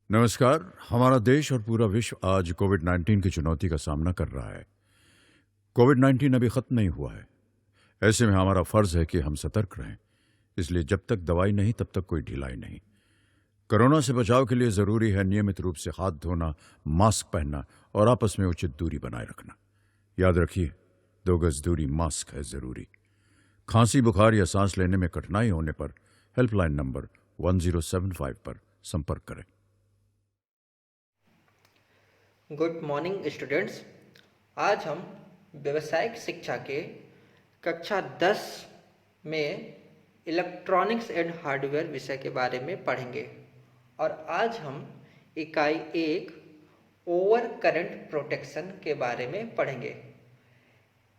नमस्कार। हमारा देश और पूरा विश्व आज कोविड-19 की चुनौती का सामना कर रहा है। कोविड-19 अभी खत्म नहीं हुआ है। ऐसे में हमारा फर्ज है कि हम सतर्क रहें। इसलिए जब तक दवाई नहीं तब तक कोई ढिलाई नहीं। कोरोना से बचाव के लिए जरूरी है नियमित रूप से हाथ धोना, मास्क पहनना और आपस में उचित दूरी बनाए रखना। याद रखिए, 2 गज दूरी मास्क है जरूरी। खांसी, बुखार या सांस लेने में कठिनाई होने पर हेल्पलाइन नंबर 1075 पर संपर्क करें। Good morning students. आज हम व्यावसायिक शिक्षा के कक्षा 10 में इलेक्ट्रॉनिक्स एंड हार्डवेयर विषय के बारे में पढ़ेंगे और आज हम इकाई 1 ओवर करंट प्रोटेक्शन के बारे में पढ़ेंगे।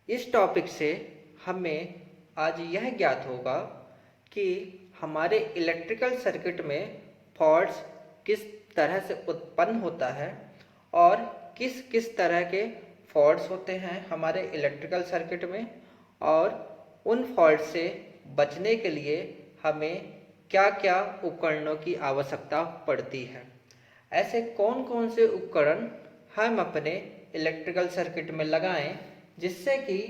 इस टॉपिक से हमें आज यह ज्ञात होगा कि हमारे इलेक्ट्रिकल सर्किट में फॉल्ट्स किस तरह से उत्पन्न होता है और किस किस तरह के फॉल्ट्स होते हैं हमारे इलेक्ट्रिकल सर्किट में, और उन फॉल्ट से बचने के लिए हमें क्या क्या उपकरणों की आवश्यकता पड़ती है। ऐसे कौन कौन से उपकरण हम अपने इलेक्ट्रिकल सर्किट में लगाएं जिससे कि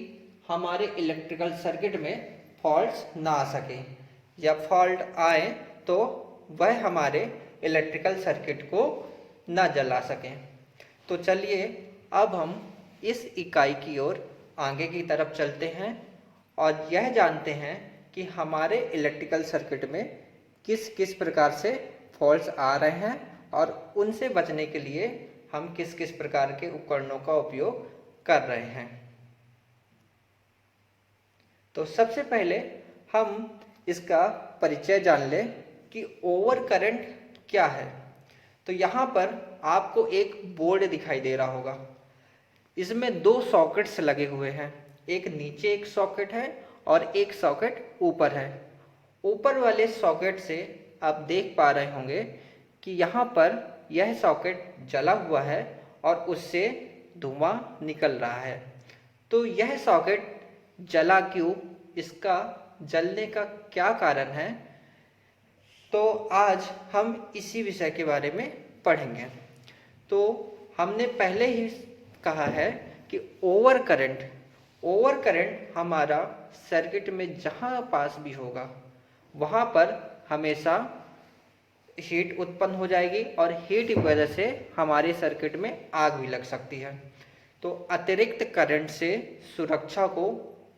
हमारे इलेक्ट्रिकल सर्किट में फॉल्ट्स ना आ सकें, या फॉल्ट आए तो वह हमारे इलेक्ट्रिकल सर्किट को ना जला सकें। तो चलिए अब हम इस इकाई की ओर आगे की तरफ चलते हैं और यह जानते हैं कि हमारे इलेक्ट्रिकल सर्किट में किस किस प्रकार से फॉल्ट्स आ रहे हैं और उनसे बचने के लिए हम किस किस प्रकार के उपकरणों का उपयोग कर रहे हैं। तो सबसे पहले हम इसका परिचय जान लें कि ओवर करंट क्या है। तो यहाँ पर आपको एक बोर्ड दिखाई दे रहा होगा। इसमें 2 सॉकेट्स लगे हुए हैं, एक नीचे एक सॉकेट है और एक सॉकेट ऊपर है। ऊपर वाले सॉकेट से आप देख पा रहे होंगे कि यहाँ पर यह सॉकेट जला हुआ है और उससे धुआं निकल रहा है। तो यह सॉकेट जला क्यों, इसका जलने का क्या कारण है, तो आज हम इसी विषय के बारे में पढ़ेंगे। तो हमने पहले ही कहा है कि ओवर करंट हमारा सर्किट में जहाँ पास भी होगा वहाँ पर हमेशा हीट उत्पन्न हो जाएगी और हीट की वजह से हमारे सर्किट में आग भी लग सकती है। तो अतिरिक्त करंट से सुरक्षा को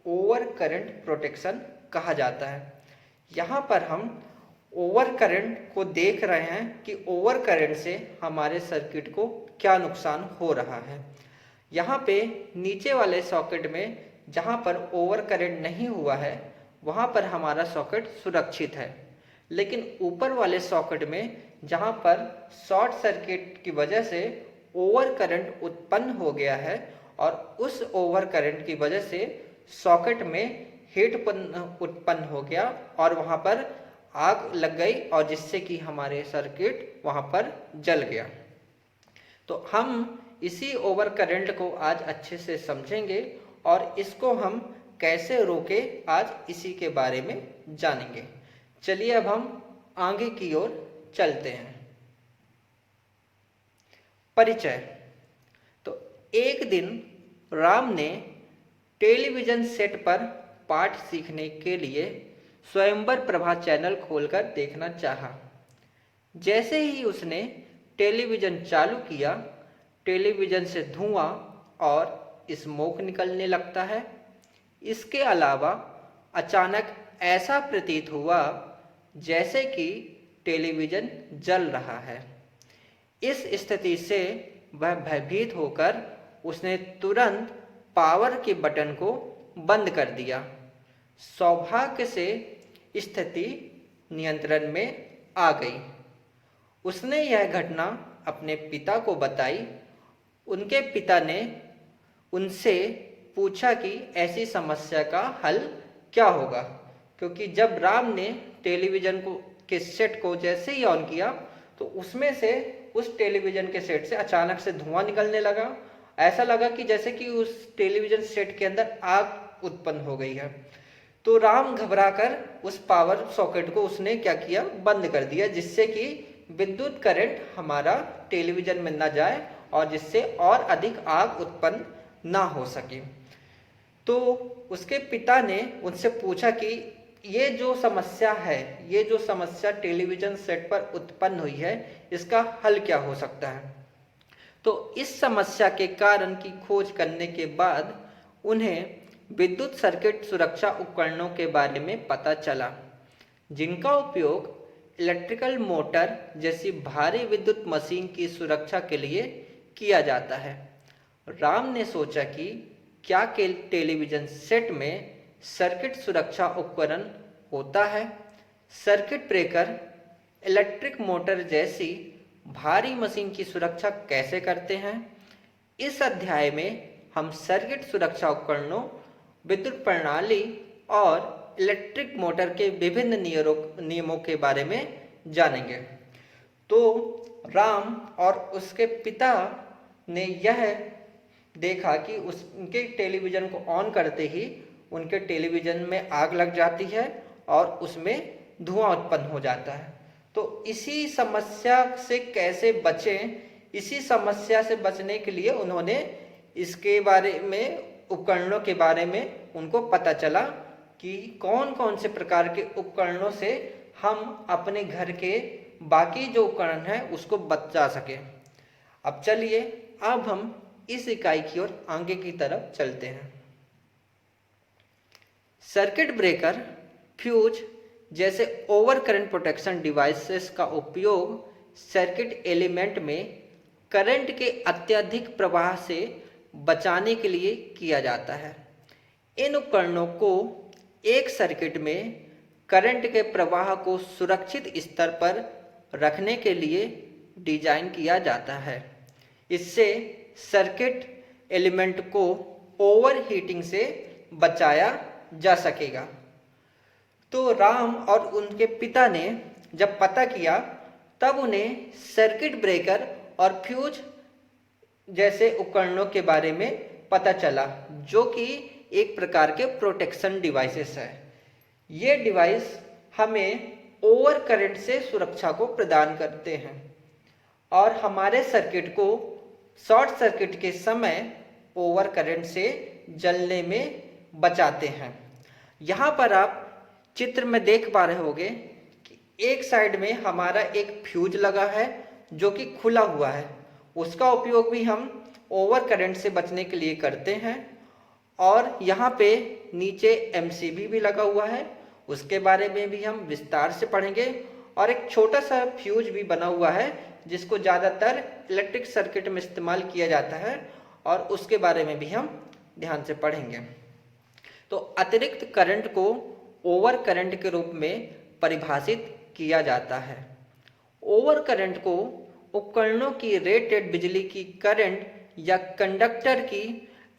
ओवर करंट प्रोटेक्शन कहा जाता है। यहाँ पर हम ओवर करंट को देख रहे हैं कि ओवर करंट से हमारे सर्किट को क्या नुकसान हो रहा है। यहाँ पे नीचे वाले सॉकेट में जहाँ पर ओवर करंट नहीं हुआ है वहाँ पर हमारा सॉकेट सुरक्षित है, लेकिन ऊपर वाले सॉकेट में जहाँ पर शॉर्ट सर्किट की वजह से ओवर करंट उत्पन्न हो गया है और उस ओवर करंट की वजह से सॉकेट में हीट उत्पन्न हो गया और वहाँ पर आग लग गई और जिससे कि हमारे सर्किट वहाँ पर जल गया। तो हम इसी ओवर करंट को आज अच्छे से समझेंगे और इसको हम कैसे रोके आज इसी के बारे में जानेंगे। चलिए अब हम आगे की ओर चलते हैं। परिचय। तो एक दिन राम ने टेलीविजन सेट पर पाठ सीखने के लिए स्वयंवर प्रभा चैनल खोलकर देखना चाहा। जैसे ही उसने टेलीविजन चालू किया, टेलीविजन से धुआं और स्मोक निकलने लगता है। इसके अलावा अचानक ऐसा प्रतीत हुआ जैसे कि टेलीविजन जल रहा है। इस स्थिति से वह भयभीत होकर उसने तुरंत पावर के बटन को बंद कर दिया। सौभाग्य से स्थिति नियंत्रण में आ गई। उसने यह घटना अपने पिता को बताई। उनके पिता ने उनसे पूछा कि ऐसी समस्या का हल क्या होगा, क्योंकि जब राम ने टेलीविजन के सेट को जैसे ही ऑन किया तो उसमें से उस टेलीविजन के सेट से अचानक से धुआं निकलने लगा। ऐसा लगा कि जैसे कि उस टेलीविजन सेट के अंदर आग उत्पन्न हो गई है। तो राम घबराकर उस पावर सॉकेट को उसने क्या किया, बंद कर दिया, जिससे कि विद्युत करंट हमारा टेलीविज़न में न जाए और जिससे और अधिक आग उत्पन्न ना हो सके। तो उसके पिता ने उनसे पूछा कि ये जो समस्या है, ये जो समस्या टेलीविज़न सेट पर उत्पन्न हुई है, इसका हल क्या हो सकता है। तो इस समस्या के कारण की खोज करने के बाद उन्हें विद्युत सर्किट सुरक्षा उपकरणों के बारे में पता चला, जिनका उपयोग इलेक्ट्रिकल मोटर जैसी भारी विद्युत मशीन की सुरक्षा के लिए किया जाता है। राम ने सोचा कि क्या के टेलीविज़न सेट में सर्किट सुरक्षा उपकरण होता है। सर्किट ब्रेकर इलेक्ट्रिक मोटर जैसी भारी मशीन की सुरक्षा कैसे करते हैं। इस अध्याय में हम सर्किट सुरक्षा उपकरणों, विद्युत प्रणाली और इलेक्ट्रिक मोटर के विभिन्न नियमों के बारे में जानेंगे। तो राम और उसके पिता ने यह देखा कि उनके टेलीविज़न को ऑन करते ही उनके टेलीविज़न में आग लग जाती है और उसमें धुआं उत्पन्न हो जाता है। तो इसी समस्या से कैसे बचें, इसी समस्या से बचने के लिए उन्होंने इसके बारे में, उपकरणों के बारे में उनको पता चला कि कौन कौन से प्रकार के उपकरणों से हम अपने घर के बाकी जो उपकरण हैं उसको बचा सकें। अब चलिए, अब हम इस इकाई की ओर आगे की तरफ चलते हैं। सर्किट ब्रेकर, फ्यूज जैसे ओवर करंट प्रोटेक्शन डिवाइसेस का उपयोग सर्किट एलिमेंट में करंट के अत्यधिक प्रवाह से बचाने के लिए किया जाता है। इन उपकरणों को एक सर्किट में करंट के प्रवाह को सुरक्षित स्तर पर रखने के लिए डिजाइन किया जाता है। इससे सर्किट एलिमेंट को ओवरहीटिंग से बचाया जा सकेगा। तो राम और उनके पिता ने जब पता किया, तब उन्हें सर्किट ब्रेकर और फ्यूज जैसे उपकरणों के बारे में पता चला, जो कि एक प्रकार के प्रोटेक्शन डिवाइसेस है। ये डिवाइस हमें ओवर करंट से सुरक्षा को प्रदान करते हैं और हमारे सर्किट को शॉर्ट सर्किट के समय ओवर करंट से जलने में बचाते हैं। यहाँ पर आप चित्र में देख पा रहे होंगे कि एक साइड में हमारा एक फ्यूज लगा है जो कि खुला हुआ है। उसका उपयोग भी हम ओवर करंट से बचने के लिए करते हैं। और यहाँ पे नीचे एमसीबी भी लगा हुआ है, उसके बारे में भी हम विस्तार से पढ़ेंगे। और एक छोटा सा फ्यूज भी बना हुआ है जिसको ज़्यादातर इलेक्ट्रिक सर्किट में इस्तेमाल किया जाता है, और उसके बारे में भी हम ध्यान से पढ़ेंगे। तो अतिरिक्त करंट को ओवर करंट के रूप में परिभाषित किया जाता है। ओवर करंट को उपकरणों की रेटेड बिजली की करंट या कंडक्टर की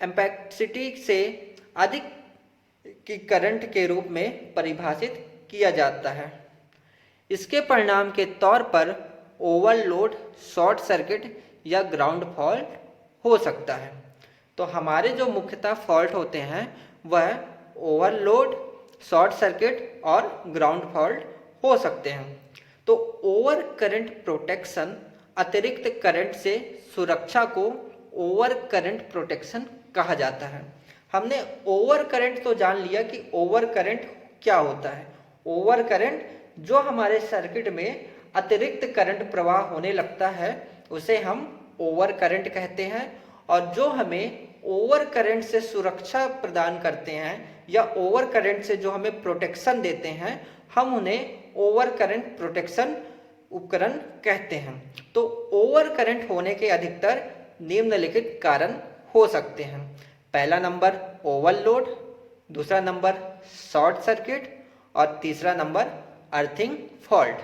एम्पेसिटी से अधिक की करंट के रूप में परिभाषित किया जाता है। इसके परिणाम के तौर पर ओवरलोड, शॉर्ट सर्किट या ग्राउंड फॉल्ट हो सकता है। तो हमारे जो मुख्यतः फॉल्ट होते हैं वह ओवरलोड, शॉर्ट सर्किट और ग्राउंड फॉल्ट हो सकते हैं। तो ओवर करंट प्रोटेक्शन, अतिरिक्त करंट से सुरक्षा को ओवर करंट प्रोटेक्शन कहा जाता है। हमने ओवर करंट तो जान लिया कि ओवर करंट क्या होता है। ओवर करंट जो हमारे सर्किट में अतिरिक्त करंट प्रवाह होने लगता है उसे हम ओवर करंट कहते हैं, और जो हमें ओवर करंट से सुरक्षा प्रदान करते हैं या ओवर करंट से जो हमें प्रोटेक्शन देते हैं, हम उन्हें ओवर करंट प्रोटेक्शन उपकरण कहते हैं। तो ओवर करंट होने के अधिकतर निम्नलिखित कारण हो सकते हैं। पहला नंबर ओवरलोड, दूसरा नंबर शॉर्ट सर्किट और तीसरा नंबर अर्थिंग फॉल्ट।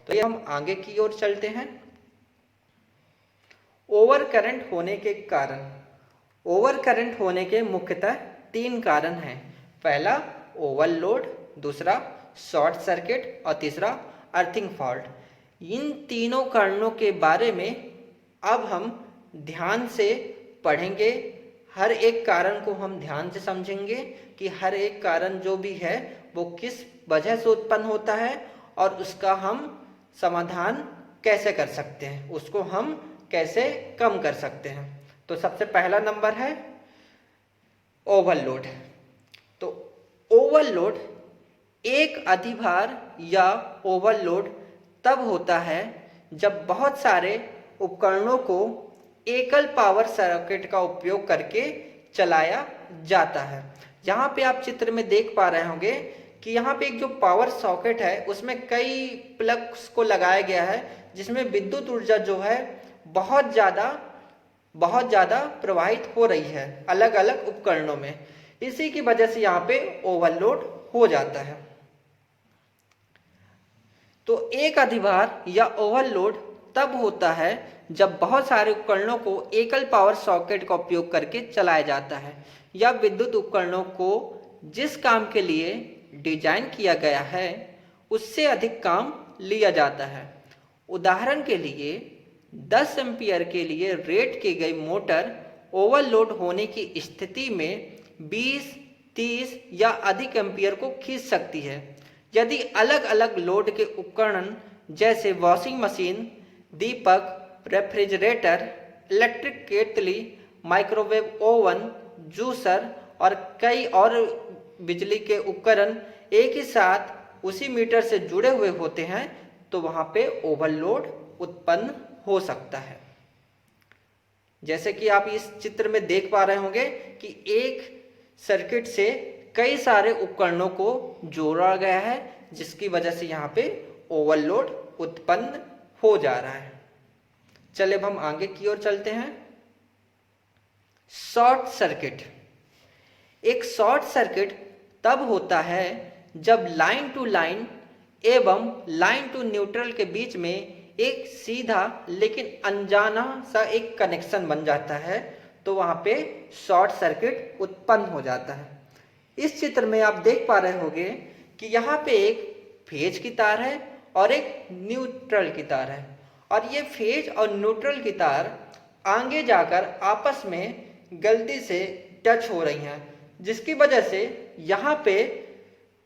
तो ये हम आगे की ओर चलते हैं। ओवर करंट होने के कारण, ओवर करंट होने के मुख्यतः 3 कारण हैं। पहला ओवरलोड, दूसरा शॉर्ट सर्किट और तीसरा अर्थिंग फॉल्ट। इन तीनों कारणों के बारे में अब हम ध्यान से पढ़ेंगे। हर एक कारण को हम ध्यान से समझेंगे कि हर एक कारण जो भी है वो किस वजह से उत्पन्न होता है और उसका हम समाधान कैसे कर सकते हैं, उसको हम कैसे कम कर सकते हैं। तो सबसे पहला नंबर है ओवरलोड। तो ओवरलोड एक अधिभार या ओवरलोड तब होता है जब बहुत सारे उपकरणों को एकल पावर सर्किट का उपयोग करके चलाया जाता है। यहाँ पे आप चित्र में देख पा रहे होंगे कि यहाँ पे एक जो पावर सॉकेट है उसमें कई प्लग्स को लगाया गया है, जिसमें विद्युत ऊर्जा जो है बहुत ज़्यादा प्रवाहित हो रही है अलग अलग उपकरणों में। इसी की वजह से यहाँ पे ओवरलोड हो जाता है। तो एक अधिभार या ओवरलोड तब होता है जब बहुत सारे उपकरणों को एकल पावर सॉकेट का उपयोग करके चलाया जाता है या विद्युत उपकरणों को जिस काम के लिए डिजाइन किया गया है उससे अधिक काम लिया जाता है। उदाहरण के लिए 10 एम्पीयर के लिए रेट की गई मोटर ओवरलोड होने की स्थिति में 20, 30 या अधिक एम्पीयर को खींच सकती है। यदि अलग अलग लोड के उपकरण जैसे वॉशिंग मशीन, दीपक, रेफ्रिजरेटर, इलेक्ट्रिक केतली, माइक्रोवेव ओवन, जूसर और कई और बिजली के उपकरण एक ही साथ उसी मीटर से जुड़े हुए होते हैं तो वहां पे ओवरलोड उत्पन्न हो सकता है। जैसे कि आप इस चित्र में देख पा रहे होंगे कि एक सर्किट से कई सारे उपकरणों को जोड़ा गया है, जिसकी वजह से यहाँ पे ओवरलोड उत्पन्न हो जा रहा है। चलिए अब हम आगे की ओर चलते हैं। Short circuit. एक शॉर्ट सर्किट तब होता है जब लाइन टू लाइन एवं लाइन टू न्यूट्रल के बीच में एक सीधा लेकिन अनजाना सा एक कनेक्शन बन जाता है, तो वहां पे शॉर्ट सर्किट उत्पन्न हो जाता है। इस चित्र में आप देख पा रहे होंगे कि यहाँ पे एक फेज की तार है और एक न्यूट्रल की तार है, और ये फेज और न्यूट्रल की तार आगे जाकर आपस में गलती से टच हो रही हैं, जिसकी वजह से यहाँ पे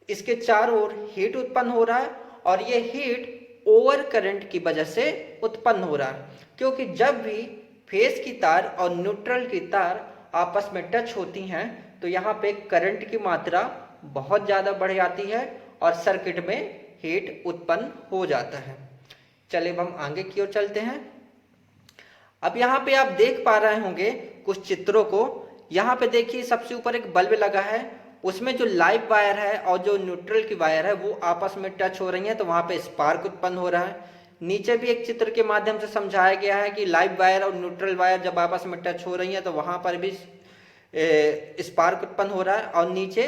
इसके चारों ओर हीट उत्पन्न हो रहा है, और ये हीट ओवर करंट की वजह से उत्पन्न हो रहा है। क्योंकि जब भी फेज की तार और न्यूट्रल की तार आपस में टच होती हैं तो यहाँ पे करंट की मात्रा बहुत ज़्यादा बढ़ जाती है और सर्किट में हीट उत्पन्न हो जाता है। चलिए अब हम आगे की ओर चलते हैं। अब यहाँ पे आप देख पा रहे होंगे कुछ चित्रों को। यहाँ पे देखिए सबसे ऊपर एक बल्ब लगा है, उसमें जो लाइव वायर है और जो न्यूट्रल की वायर है वो आपस में टच हो रही है, तो वहाँ पे स्पार्क उत्पन्न हो रहा है। नीचे भी एक चित्र के माध्यम से समझाया गया है कि लाइव वायर और न्यूट्रल वायर जब आपस में टच हो रही है तो वहाँ पर भी स्पार्क उत्पन्न हो रहा है। और नीचे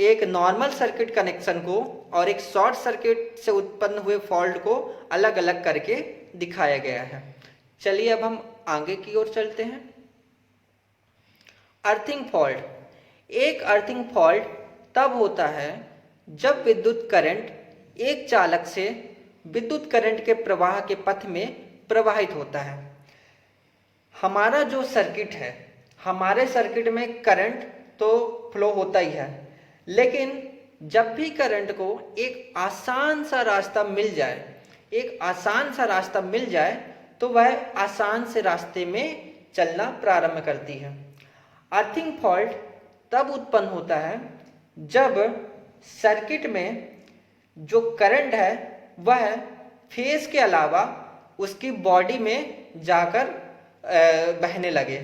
एक नॉर्मल सर्किट कनेक्शन को और एक शॉर्ट सर्किट से उत्पन्न हुए फॉल्ट को अलग अलग करके दिखाया गया है। चलिए अब हम आगे की ओर चलते हैं। Earthing fault. एक अर्थिंग फॉल्ट तब होता है जब विद्युत करंट एक चालक से विद्युत करंट के प्रवाह के पथ में प्रवाहित होता है। हमारा जो सर्किट है, हमारे सर्किट में करंट तो फ्लो होता ही है, लेकिन जब भी करंट को एक आसान सा रास्ता मिल जाए तो वह आसान से रास्ते में चलना प्रारंभ करती है। अर्थिंग फॉल्ट तब उत्पन्न होता है जब सर्किट में जो करंट है वह फेज के अलावा उसकी बॉडी में जाकर बहने लगे।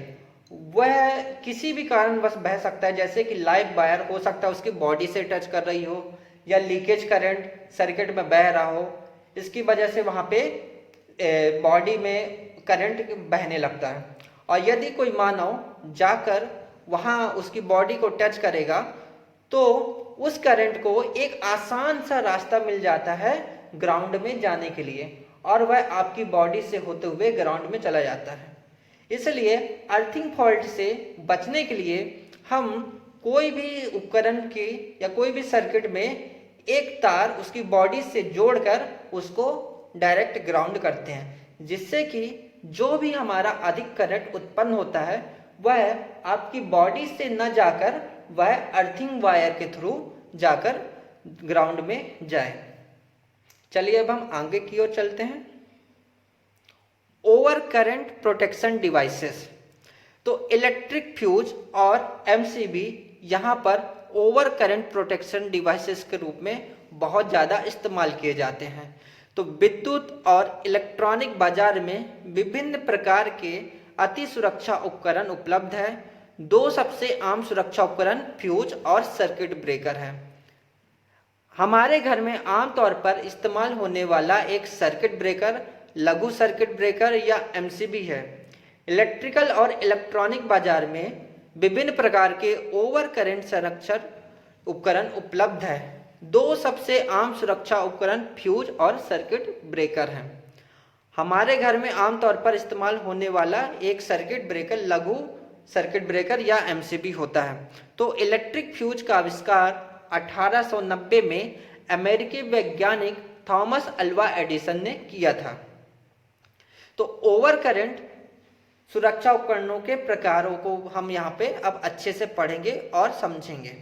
वह किसी भी कारणवश बह सकता है, जैसे कि लाइव वायर हो सकता है उसकी बॉडी से टच कर रही हो, या लीकेज करंट सर्किट में बह रहा हो, इसकी वजह से वहाँ पे बॉडी में करंट बहने लगता है। और यदि कोई मानव जाकर वहाँ उसकी बॉडी को टच करेगा तो उस करंट को एक आसान सा रास्ता मिल जाता है ग्राउंड में जाने के लिए, और वह आपकी बॉडी से होते हुए ग्राउंड में चला जाता है। इसलिए अर्थिंग फॉल्ट से बचने के लिए हम कोई भी उपकरण की या कोई भी सर्किट में एक तार उसकी बॉडी से जोड़कर उसको डायरेक्ट ग्राउंड करते हैं, जिससे कि जो भी हमारा अधिक करंट उत्पन्न होता है वह आपकी बॉडी से न जाकर वह अर्थिंग वायर के थ्रू जाकर ग्राउंड में जाए। चलिए अब हम आगे की ओर चलते हैं। Over current protection devices. तो इलेक्ट्रिक फ्यूज और एमसीबी यहाँ पर ओवर करंट प्रोटेक्शन डिवाइसेस के रूप में बहुत ज़्यादा इस्तेमाल किए जाते हैं। तो विद्युत और इलेक्ट्रॉनिक बाजार में विभिन्न प्रकार के अति सुरक्षा उपकरण उपलब्ध है। दो सबसे आम सुरक्षा उपकरण फ्यूज और सर्किट ब्रेकर है। हमारे घर में आमतौर पर इस्तेमाल होने वाला एक सर्किट ब्रेकर लघु सर्किट ब्रेकर या एमसीबी है। इलेक्ट्रिकल और इलेक्ट्रॉनिक बाजार में विभिन्न प्रकार के ओवर करंट संरक्षण उपकरण उपलब्ध है। दो सबसे आम सुरक्षा उपकरण फ्यूज और सर्किट ब्रेकर हैं। हमारे घर में आमतौर पर इस्तेमाल होने वाला एक सर्किट ब्रेकर लघु सर्किट ब्रेकर या एमसीबी होता है। तो इलेक्ट्रिक फ्यूज का आविष्कार 1890 में अमेरिकी वैज्ञानिक थॉमस अल्वा एडिसन ने किया था। तो ओवर करंट सुरक्षा उपकरणों के प्रकारों को हम यहाँ पे अब अच्छे से पढ़ेंगे और समझेंगे।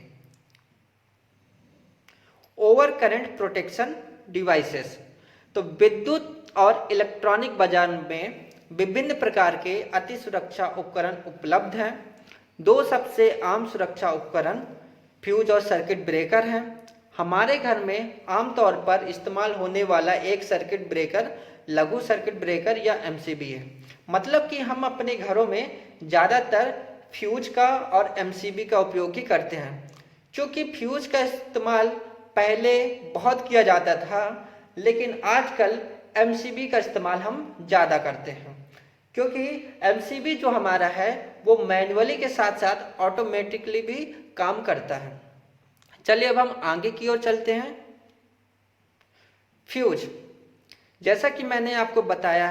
Over current protection devices. तो विद्युत और इलेक्ट्रॉनिक बाजार में विभिन्न प्रकार के अति सुरक्षा उपकरण उपलब्ध हैं। दो सबसे आम सुरक्षा उपकरण फ्यूज और सर्किट ब्रेकर हैं। हमारे घर में आमतौर पर इस्तेमाल होने वाला एक सर्किट ब्रेकर लघु सर्किट ब्रेकर या एमसीबी है। मतलब कि हम अपने घरों में ज़्यादातर फ्यूज का और एमसीबी का उपयोग ही करते हैं। क्योंकि फ्यूज का इस्तेमाल पहले बहुत किया जाता था, लेकिन आजकल एमसीबी का इस्तेमाल हम ज़्यादा करते हैं। क्योंकि एमसीबी जो हमारा है वो मैनुअली के साथ साथ ऑटोमेटिकली भी काम करता है। चलिए अब हम आगे की ओर चलते हैं। फ्यूज, जैसा कि मैंने आपको बताया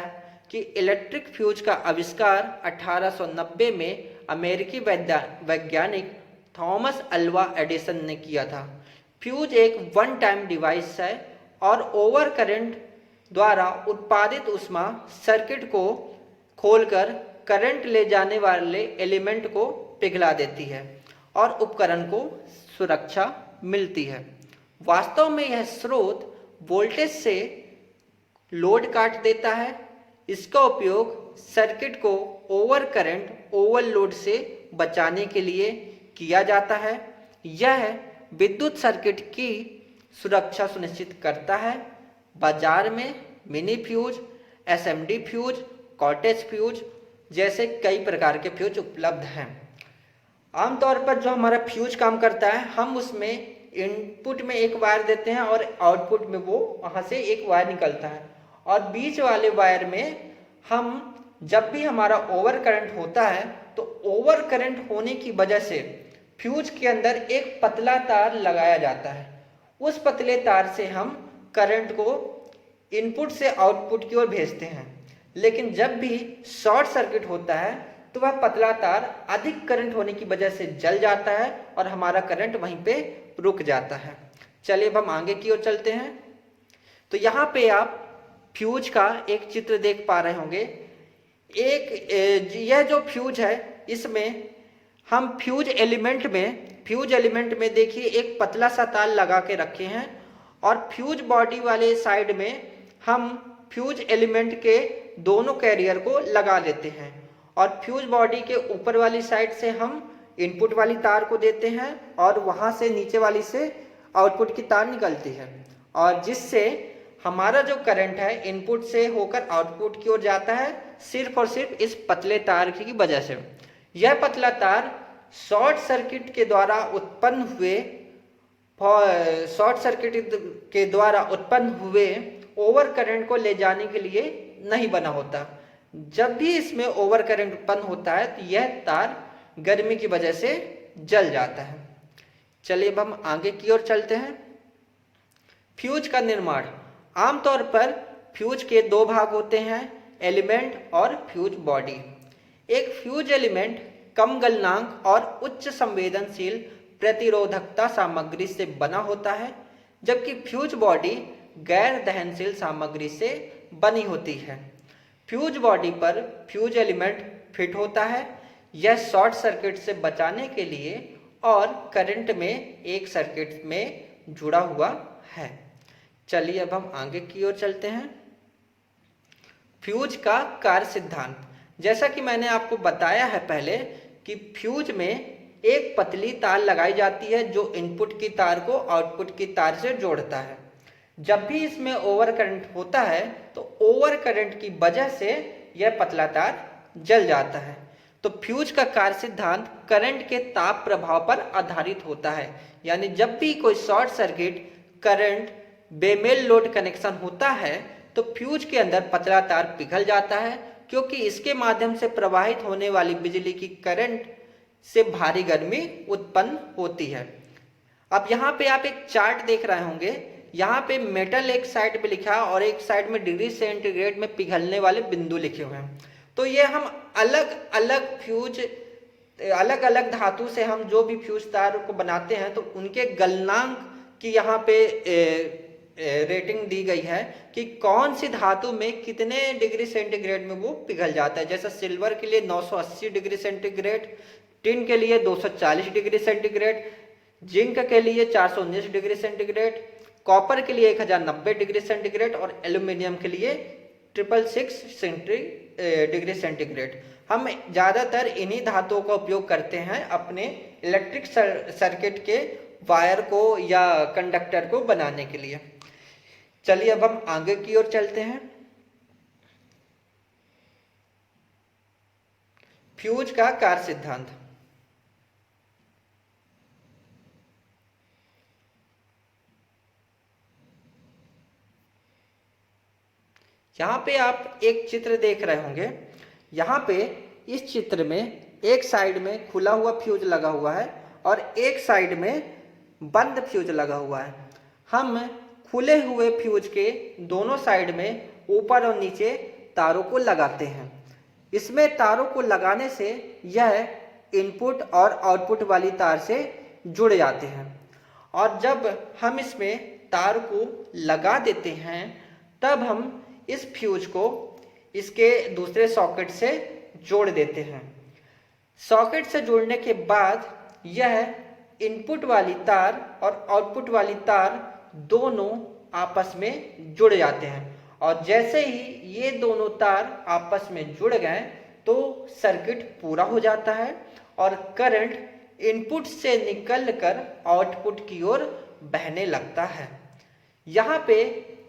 कि इलेक्ट्रिक फ्यूज का आविष्कार 1890 में अमेरिकी वैज्ञानिक थॉमस अल्वा एडिसन ने किया था। फ्यूज एक वन टाइम डिवाइस है और ओवर करंट द्वारा उत्पादित ऊष्मा सर्किट को खोलकर करंट ले जाने वाले एलिमेंट को पिघला देती है और उपकरण को सुरक्षा मिलती है। वास्तव में यह स्रोत वोल्टेज से लोड काट देता है। इसका उपयोग सर्किट को ओवर करंट ओवरलोड से बचाने के लिए किया जाता है। यह विद्युत सर्किट की सुरक्षा सुनिश्चित करता है। बाजार में mini fuse, SMD fuse, cottage fuse जैसे कई प्रकार के फ्यूज उपलब्ध हैं। आमतौर पर जो हमारा फ्यूज काम करता है, हम उसमें इनपुट में एक वायर देते हैं और आउटपुट में वो वहाँ से एक वायर निकलता है, और बीच वाले वायर में हम जब भी हमारा ओवर करंट होता है तो ओवर करंट होने की वजह से फ्यूज के अंदर एक पतला तार लगाया जाता है। उस पतले तार से हम करंट को इनपुट से आउटपुट की ओर भेजते हैं। लेकिन जब भी शॉर्ट सर्किट होता है तो वह पतला तार अधिक करंट होने की वजह से जल जाता है और हमारा करंट वहीं पे रुक जाता है। चलिए अब हम आगे की ओर चलते हैं। तो यहाँ पे आप फ्यूज का एक चित्र देख पा रहे होंगे। यह जो फ्यूज है, इसमें हम फ्यूज एलिमेंट में देखिए एक पतला सा तार लगा के रखे हैं, और फ्यूज बॉडी वाले साइड में हम फ्यूज एलिमेंट के दोनों कैरियर को लगा लेते हैं, और फ्यूज बॉडी के ऊपर वाली साइड से हम इनपुट वाली तार को देते हैं और वहां से नीचे वाली से आउटपुट की तार निकलती है, और जिससे हमारा जो करंट है इनपुट से होकर आउटपुट की ओर जाता है, सिर्फ और सिर्फ इस पतले तार की वजह से। यह पतला तार शॉर्ट सर्किट के द्वारा उत्पन्न हुए ओवर करंट को ले जाने के लिए नहीं बना होता। जब भी इसमें ओवर करंट उत्पन्न होता है तो यह तार गर्मी की वजह से जल जाता है। चलिए अब हम आगे की ओर चलते हैं। फ्यूज का निर्माण। आमतौर पर फ्यूज के दो भाग होते हैं, एलिमेंट और फ्यूज बॉडी। एक फ्यूज एलिमेंट कम गलनांक और उच्च संवेदनशील प्रतिरोधकता सामग्री से बना होता है, जबकि फ्यूज बॉडी गैर दहनशील सामग्री से बनी होती है। फ्यूज बॉडी पर फ्यूज एलिमेंट फिट होता है। यह शॉर्ट सर्किट से बचाने के लिए और करंट में एक सर्किट में जुड़ा हुआ है। चलिए अब हम आगे की ओर चलते हैं। फ्यूज का कार्य सिद्धांत। जैसा कि मैंने आपको बताया है पहले कि फ्यूज में एक पतली तार लगाई जाती है जो इनपुट की तार को आउटपुट की तार से जोड़ता है। जब भी इसमें ओवर करंट होता है तो ओवर करंट की वजह से यह पतला तार जल जाता है। तो फ्यूज का कार्य सिद्धांत करंट के ताप प्रभाव पर आधारित होता है, यानी जब भी कोई शॉर्ट सर्किट करंट बेमेल लोड कनेक्शन होता है तो फ्यूज के अंदर पतला तार पिघल जाता है, क्योंकि इसके माध्यम से प्रवाहित होने वाली बिजली की करंट से भारी गर्मी उत्पन्न होती है। अब यहाँ पे आप एक चार्ट देख रहे होंगे, यहाँ पे मेटल एक साइड पे लिखा है और एक साइड में डिग्री सेंटीग्रेड में पिघलने वाले बिंदु लिखे हुए हैं। तो ये हम अलग अलग धातु से हम जो भी फ्यूज तार को बनाते हैं तो उनके गलनांक की यहाँ पे रेटिंग दी गई है कि कौन सी धातु में कितने डिग्री सेंटीग्रेड में वो पिघल जाता है। जैसे सिल्वर के लिए 980 डिग्री सेंटीग्रेड, टिन के लिए 240 डिग्री सेंटीग्रेड, जिंक के लिए 419 डिग्री सेंटीग्रेड, कॉपर के लिए 1090 डिग्री सेंटीग्रेड और एल्यूमिनियम के लिए 666 डिग्री सेंटीग्रेड। हम ज़्यादातर इन्हीं धातुओं का उपयोग करते हैं अपने इलेक्ट्रिक सर्किट के वायर को या कंडक्टर को बनाने के लिए। चलिए अब हम आगे की ओर चलते हैं। फ्यूज का कार्य सिद्धांत। यहाँ पे आप एक चित्र देख रहे होंगे। यहाँ पे इस चित्र में एक साइड में खुला हुआ फ्यूज लगा हुआ है और एक साइड में बंद फ्यूज लगा हुआ है। हम खुले हुए फ्यूज के दोनों साइड में ऊपर और नीचे तारों को लगाते हैं। इसमें तारों को लगाने से यह इनपुट और आउटपुट वाली तार से जुड़ जाते हैं, और जब हम इसमें तार को लगा देते हैं तब हम इस फ्यूज को इसके दूसरे सॉकेट से जोड़ देते हैं। सॉकेट से जोड़ने के बाद यह इनपुट वाली तार और आउटपुट वाली तार दोनों आपस में जुड़ जाते हैं, और जैसे ही ये दोनों तार आपस में जुड़ गए तो सर्किट पूरा हो जाता है और करंट इनपुट से निकलकर आउटपुट की ओर बहने लगता है। यहाँ पे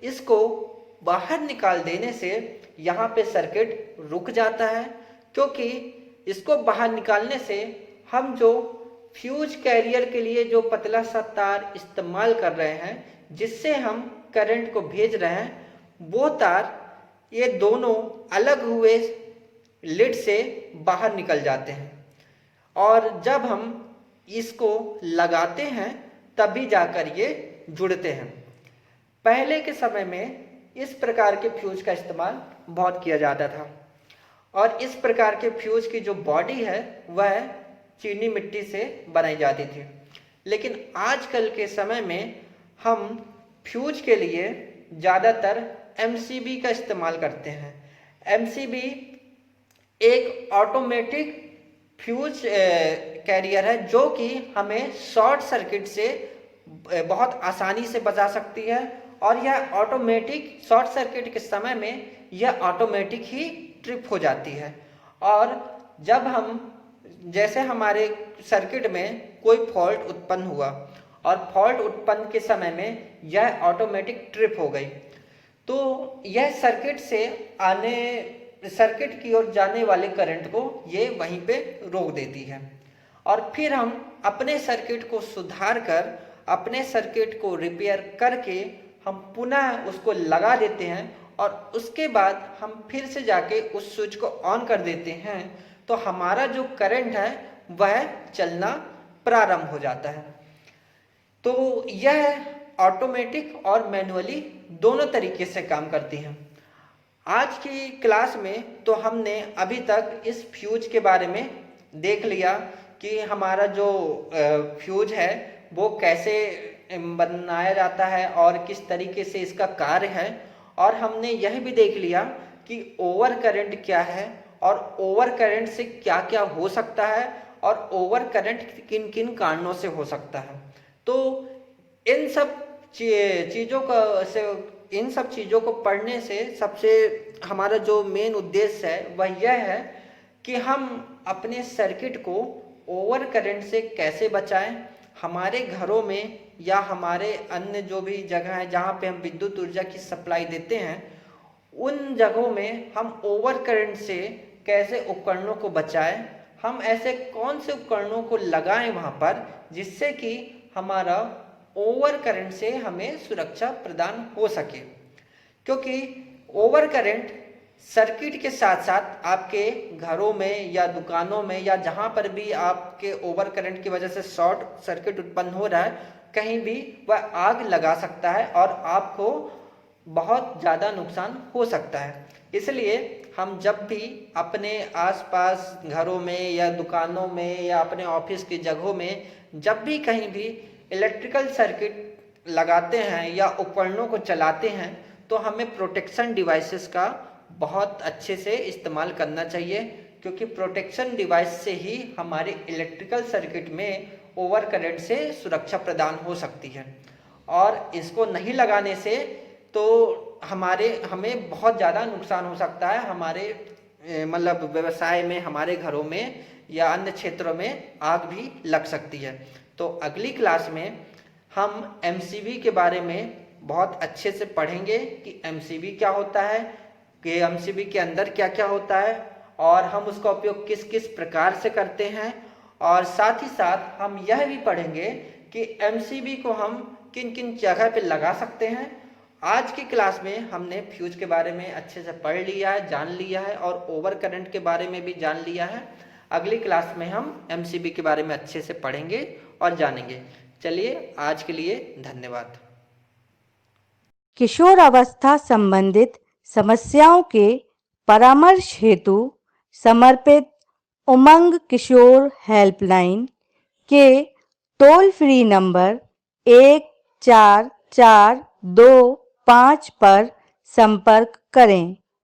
इसको बाहर निकाल देने से यहाँ पे सर्किट रुक जाता है, क्योंकि इसको बाहर निकालने से हम जो फ्यूज कैरियर के लिए जो पतला सा तार इस्तेमाल कर रहे हैं जिससे हम करंट को भेज रहे हैं, वो तार ये दोनों अलग हुए लिड से बाहर निकल जाते हैं, और जब हम इसको लगाते हैं तभी जाकर ये जुड़ते हैं। पहले के समय में इस प्रकार के फ्यूज का इस्तेमाल बहुत किया जाता था, और इस प्रकार के फ्यूज की जो बॉडी है वह चीनी मिट्टी से बनाई जाती थी। लेकिन आजकल के समय में हम फ्यूज के लिए ज़्यादातर एमसीबी का इस्तेमाल करते हैं। एमसीबी एक ऑटोमेटिक फ्यूज कैरियर है जो कि हमें शॉर्ट सर्किट से बहुत आसानी से बचा सकती है, और यह ऑटोमेटिक शॉर्ट सर्किट के समय में यह ऑटोमेटिक ही ट्रिप हो जाती है। और जब हम जैसे हमारे सर्किट में कोई फॉल्ट उत्पन्न हुआ और फॉल्ट उत्पन्न के समय में यह ऑटोमेटिक ट्रिप हो गई, तो यह सर्किट की ओर जाने वाले करंट को ये वहीं पे रोक देती है, और फिर हम अपने सर्किट को सुधार कर अपने सर्किट को रिपेयर करके हम पुनः उसको लगा देते हैं, और उसके बाद हम फिर से जाके उस स्विच को ऑन कर देते हैं तो हमारा जो करंट है वह चलना प्रारंभ हो जाता है। तो यह ऑटोमेटिक और मैनुअली दोनों तरीके से काम करती हैं। आज की क्लास में तो हमने अभी तक इस फ्यूज के बारे में देख लिया कि हमारा जो फ्यूज है वो कैसे बनाया जाता है और किस तरीके से इसका कार्य है, और हमने यह भी देख लिया कि ओवर करंट क्या है और ओवर करंट से क्या क्या हो सकता है और ओवर करंट किन किन कारणों से हो सकता है। तो इन सब चीज़ों इन सब चीज़ों को पढ़ने से सबसे हमारा जो मेन उद्देश्य है वह यह है कि हम अपने सर्किट को ओवर करंट से कैसे बचाएं। हमारे घरों में या हमारे अन्य जो भी जगह है जहाँ पे हम विद्युत ऊर्जा की सप्लाई देते हैं, उन जगहों में हम ओवर करंट से कैसे उपकरणों को बचाएं। हम ऐसे कौन से उपकरणों को लगाएं वहाँ पर जिससे कि हमारा ओवर करंट से हमें सुरक्षा प्रदान हो सके, क्योंकि ओवर करंट सर्किट के साथ साथ आपके घरों में या दुकानों में या जहाँ पर भी आपके ओवर करंट की वजह से शॉर्ट सर्किट उत्पन्न हो रहा है, कहीं भी वह आग लगा सकता है और आपको बहुत ज़्यादा नुकसान हो सकता है। इसलिए हम जब भी अपने आसपास घरों में या दुकानों में या अपने ऑफिस की जगहों में जब भी कहीं भी इलेक्ट्रिकल सर्किट लगाते हैं या उपकरणों को चलाते हैं, तो हमें प्रोटेक्शन डिवाइसेस का बहुत अच्छे से इस्तेमाल करना चाहिए, क्योंकि प्रोटेक्शन डिवाइस से ही हमारे इलेक्ट्रिकल सर्किट में ओवर करंट से सुरक्षा प्रदान हो सकती है। और इसको नहीं लगाने से तो हमें बहुत ज़्यादा नुकसान हो सकता है, हमारे मतलब व्यवसाय में, हमारे घरों में या अन्य क्षेत्रों में आग भी लग सकती है। तो अगली क्लास में हम एमसीबी के बारे में बहुत अच्छे से पढ़ेंगे कि एमसीबी क्या होता है, कि एमसीबी के अंदर क्या क्या होता है और हम उसका उपयोग किस किस प्रकार से करते हैं। और साथ ही साथ हम यह भी पढ़ेंगे कि एमसीबी को हम किन किन जगह पे लगा सकते हैं। आज की क्लास में हमने फ्यूज के बारे में अच्छे से पढ़ लिया है, जान लिया है और ओवर करंट के बारे में भी जान लिया है। अगली क्लास में हम एमसीबी के बारे में अच्छे से पढ़ेंगे और जानेंगे। चलिए, आज के लिए धन्यवाद। किशोर अवस्था संबंधित समस्याओं के परामर्श हेतु समर्पित उमंग किशोर हेल्पलाइन के टोल फ्री नंबर 144225 पर संपर्क करें।